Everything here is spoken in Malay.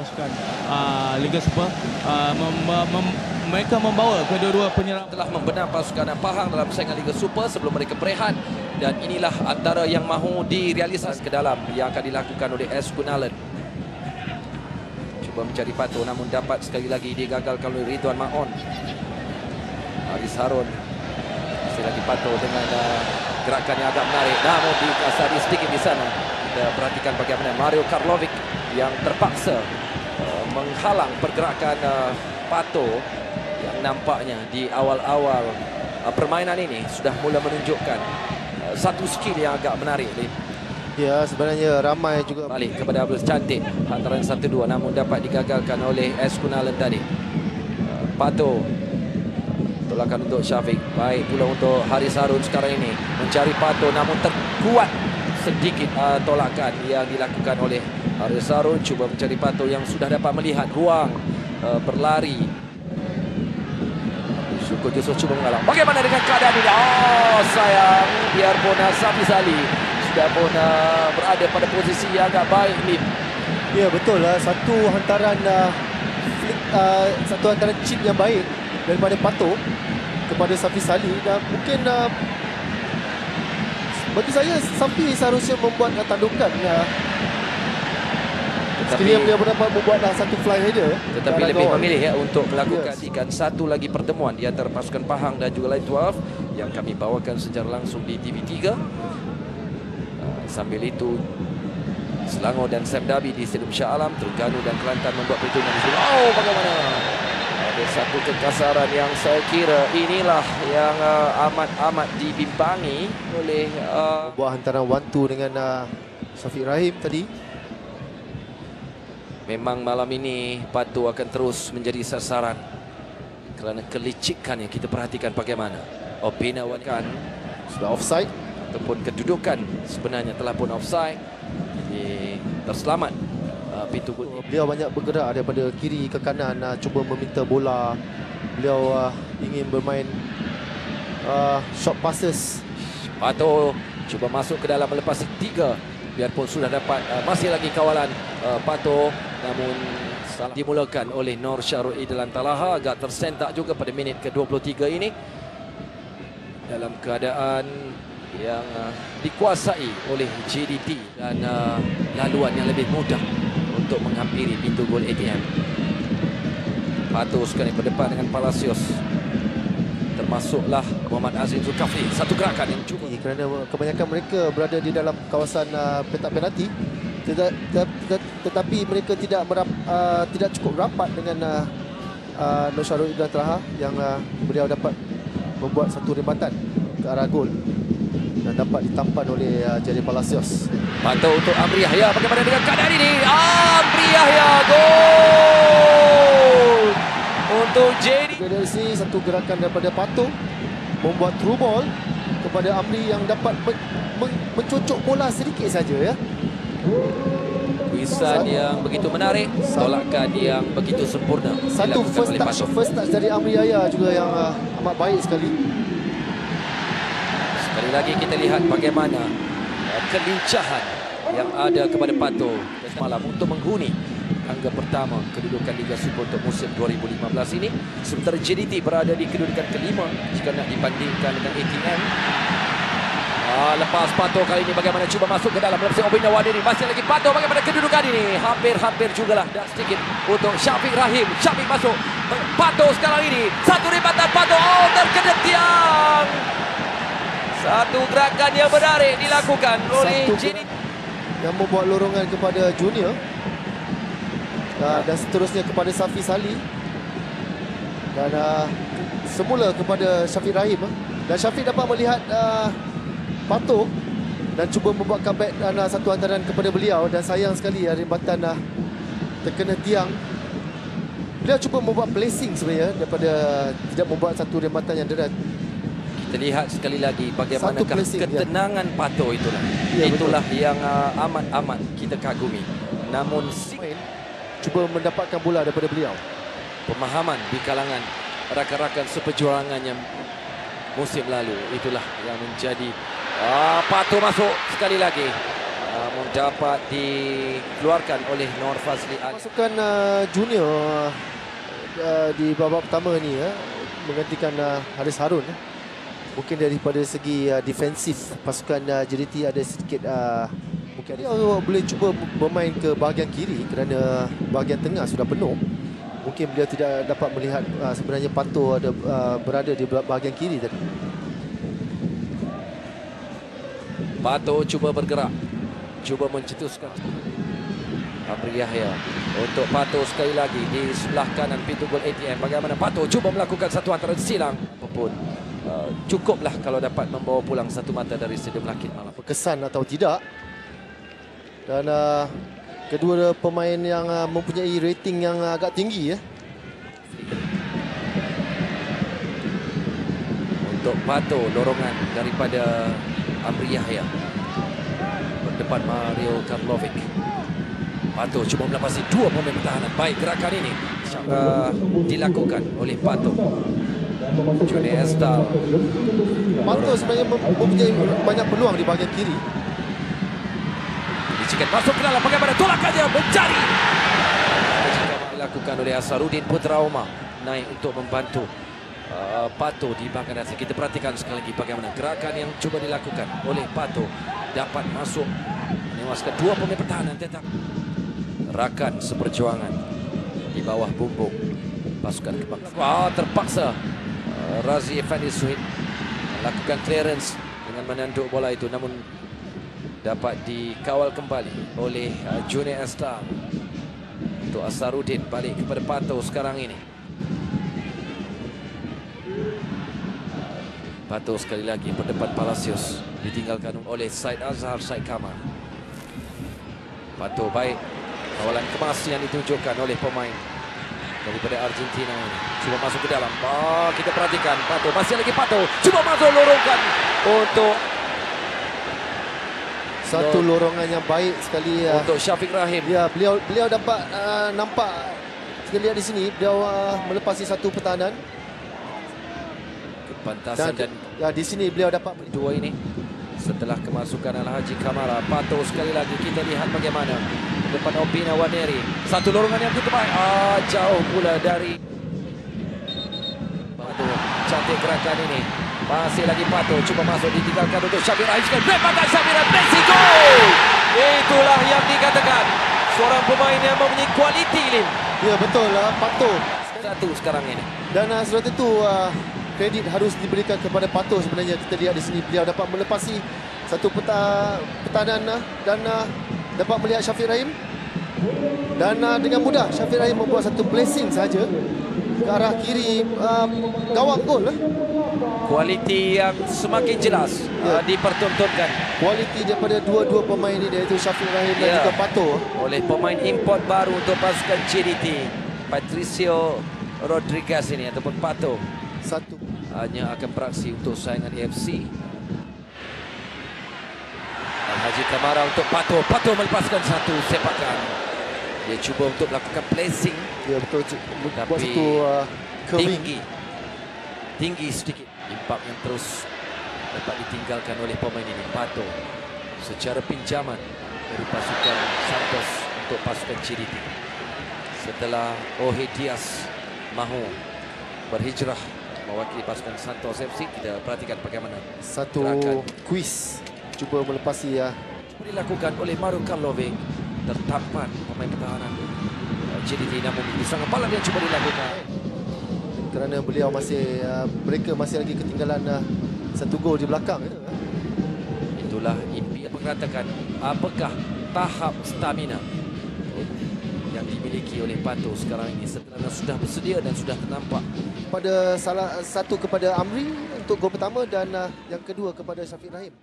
pasukan Liga Super. Mereka membawa kedua-dua penyerang. Telah membenam pasukan Pahang dalam persaingan Liga Super sebelum mereka berehat. Dan inilah antara yang mahu direalisasi ke dalam yang akan dilakukan oleh S. Gunalan. Cuba mencari Pato namun dapat sekali lagi digagalkan oleh Ridwan Maon. Haris Harun. Masih lagi Pato dengan gerakan yang agak menarik. Namun dikasari sedikit di sana. Kita perhatikan bagaimana Mario Karlovic yang terpaksa menghalang pergerakan Pato yang nampaknya di awal-awal permainan ini sudah mula menunjukkan satu skill yang agak menarik. Ya, sebenarnya ramai juga. Balik kepada Abdul Cantik. Hantaran 1-2 namun dapat digagalkan oleh S. Kunalan tadi. Pato. Tolakan untuk Syafiq. Baik pula untuk Haris Harun sekarang ini. Mencari Pato namun terkuat sedikit tolakan yang dilakukan oleh Haris Harun. Cuba mencari Pato yang sudah dapat melihat ruang berlari. Syukur Yusuf cuba mengalah. Bagaimana dengan keadaan ini? Oh sayang, biarpun Safi Sali sudah pun berada pada posisi yang agak baik ni. Ya betul lah, satu hantaran chip yang baik daripada Pato kepada Safi Sali. Dan mungkin bagi saya Safi seharusnya membuat tandukan. Sekiranya dia dapat membuat satu fly header. Tetapi lebih memilih untuk melakukan satu lagi pertemuan di antara pasukan Pahang dan juga Light 12 yang kami bawakan secara langsung di TV3. Sambil itu Selangor dan Semdabi di Stadium Shah Alam, Terengganu dan Kelantan membuat perhitungan di sini. Oh, bagaimana? Ada satu kekasaran yang saya kira inilah yang amat dibimbangi oleh buat hantaran 1-2 dengan Syafiq Rahim tadi. Memang malam ini Pato akan terus menjadi sasaran kerana kelicikan yang kita perhatikan bagaimana Opina Wankan sudah offside ataupun kedudukan sebenarnya telah pun offside. Terselamat pintu gol. Beliau banyak bergerak daripada kiri ke kanan, cuba meminta bola. Beliau ingin bermain short passes. Pato cuba masuk ke dalam melepas 3. Biarpun sudah dapat masih lagi kawalan Pato, namun salah dimulakan oleh Nur Syarul Idlan Talaha. Agak tersentak juga pada minit ke-23 ini dalam keadaan yang dikuasai oleh JDT dan laluan yang lebih mudah untuk menghampiri pintu gol ATM. Pato sekarang berdepan dengan Palacios, termasuklah Muhammad Azim Zulkafli. Satu gerakan yang cukup kerana kebanyakan mereka berada di dalam kawasan petak penalti, tetapi mereka tidak cukup rapat dengan Nur Syarul Idlan Talaha yang beliau dapat membuat satu rembatan ke arah gol dan dapat ditampan oleh Jerry Palacios. Pato untuk Amri Yahya. Bagaimana dengan keadaan ini? Amri Yahya, gol untuk Jerry. Dari sini satu gerakan daripada Pato membuat through ball kepada Amri yang dapat mencocok bola sedikit saja, ya. Kuisan yang begitu menarik, tolakan yang begitu sempurna. Satu first touch dari Amri Yahya juga yang amat baik sekali. Sekali lagi kita lihat bagaimana kelincahan yang ada kepada Pato semalam untuk menghuni angka pertama kedudukan Liga Super untuk musim 2015 ini. Sementara JDT berada di kedudukan kelima jika nak dibandingkan dengan ATM. Lepas Pato kali ini bagaimana cuba masuk ke dalam melepas Obina Wadiri. Masih lagi Pato, bagaimana kedudukan ini? Hampir jugalah, dan sedikit untuk Syafiq Rahim. Syafiq masuk. Pato sekarang ini. Satu ribatan Pato. Oh, terkena tiang. Satu gerakan yang menarik dilakukan oleh JDT yang membuat lorongan kepada Junior. Dan seterusnya kepada Safi Sali. Dan semula kepada Syafiq Rahim. Dan Syafiq dapat melihat Pato dan cuba membuat comeback satu hantaran kepada beliau. Dan sayang sekali rembatan terkena tiang. Beliau cuba membuat placing sebenarnya daripada tidak membuat satu rembatan yang derat. Kita lihat sekali lagi bagaimanakah ketenangan Pato itulah. Itulah yang amat kita kagumi. Namun cuba mendapatkan bola daripada beliau. Pemahaman di kalangan rakan-rakan seperjuangannya musim lalu itulah yang menjadi Pato masuk sekali lagi. dapat dikeluarkan oleh Nur Fazli Ali. Pasukan junior di babak pertama ni menggantikan Haris Harun. Mungkin daripada segi defensif pasukan JDT ada sedikit mungkin dia boleh cuba bermain ke bahagian kiri kerana bahagian tengah sudah penuh. Mungkin beliau tidak dapat melihat sebenarnya Pato ada berada di bahagian kiri tadi. Pato cuba bergerak, cuba mencetuskan. Amri Yahya untuk Pato sekali lagi di sebelah kanan pintu gol ATM. Bagaimana Pato cuba melakukan satu hantaran silang. Apapun cukuplah kalau dapat membawa pulang satu mata dari Stadium Lakit Malang. Berkesan atau tidak. Dan kedua pemain yang mempunyai rating yang agak tinggi Untuk Pato, dorongan daripada Amri Yahya. Berdepan Mario Karlovic. Pato cuba melepasi dua pemain pertahanan. Baik gerakan ini dilakukan oleh Pato. Juni Estal. Pato sebenarnya mempunyai banyak peluang di bahagian kiri. Dicikat masuk ke dalam. Bagaimana tolakannya mencari. Dilakukan oleh Asarudin Putra Omar. Naik untuk membantu Pato di bahagian atas. Kita perhatikan sekali lagi bagaimana gerakan yang cuba dilakukan oleh Pato. Dapat masuk menewaskan dua pemain pertahanan. Tetap rakan seperjuangan di bawah bumbung pasukan kebanggaan. Terpaksa Razi Effendi Suhid melakukan clearance dengan menanduk bola itu, namun dapat dikawal kembali oleh Juni Estal. Untuk Asarudin balik kepada Pato sekarang ini. Pato sekali lagi berdepan Palacios, ditinggalkan oleh Said Azhar, Said Kamal. Pato baik, kawalan kemas yang ditunjukkan oleh pemain daripada Argentina ini. Cuba masuk ke dalam. Kita perhatikan Pato, masih lagi Pato. Cuba masuk, lorongkan untuk satu lorongan yang baik sekali untuk Syafiq Rahim. Ya, beliau dapat nampak, kita lihat di sini beliau melepasi satu pertahanan. Kepantasan dan ya, di sini beliau dapat dua ini. Setelah kemasukan Al-Haji Kamara, Pato sekali lagi kita lihat bagaimana depan Opina Waneri. Satu lorongan yang begitu baik. Jauh pula dari Pato. Cantik gerakan ini. Masih lagi Pato cuba masuk, ditinggalkan untuk Syafiq Rahim. Lembaga Syafiq Rahim, Mexico. Itulah yang dikatakan seorang pemain yang mempunyai kualiti, Lim. Ya, betul Pato. Satu sekarang ini. Dan sudah tentu kredit harus diberikan kepada Pato sebenarnya. Kita lihat di sini beliau dapat melepasi satu pertahanan dan dapat melihat Syafiq Rahim. Dan dengan mudah Syafiq Rahim membuat satu blessing saja ke arah kiri gawang gol. Kualiti yang semakin jelas dipertontonkan. Kualiti daripada dua-dua pemain ini, iaitu Syafiq Rahim dan juga Pato. Oleh pemain import baru untuk pasukan JDT, Patricio Rodriguez ini ataupun Pato. Satu hanya akan beraksi untuk saingan AFC. Al-Haji Kamara untuk Pato. Pato melepaskan satu sepakan. Dia cuba untuk melakukan placing. Ya, betul. Buat satu tinggi sedikit. Impak yang terus dapat ditinggalkan oleh pemain ini. Pato secara pinjaman dari pasukan Santos untuk pasukan JDT. Setelah Ohe Diaz mahu berhijrah mewakili pasukan Santos FC, kita perhatikan bagaimana satu gerakan kuis cuba melepasi dilakukan oleh Mario Karlovic. Tertampan pemain pertahanan JDT, namun di sangat balak yang cuba dilakukan kerana beliau mereka masih lagi ketinggalan satu gol di belakang. Itulah impian mengatakan apakah tahap stamina yang dimiliki oleh Pato sekarang ini setelah sudah bersedia dan sudah ternampak. Pada salah satu kepada Amri untuk gol pertama dan yang kedua kepada Syafiq Rahim.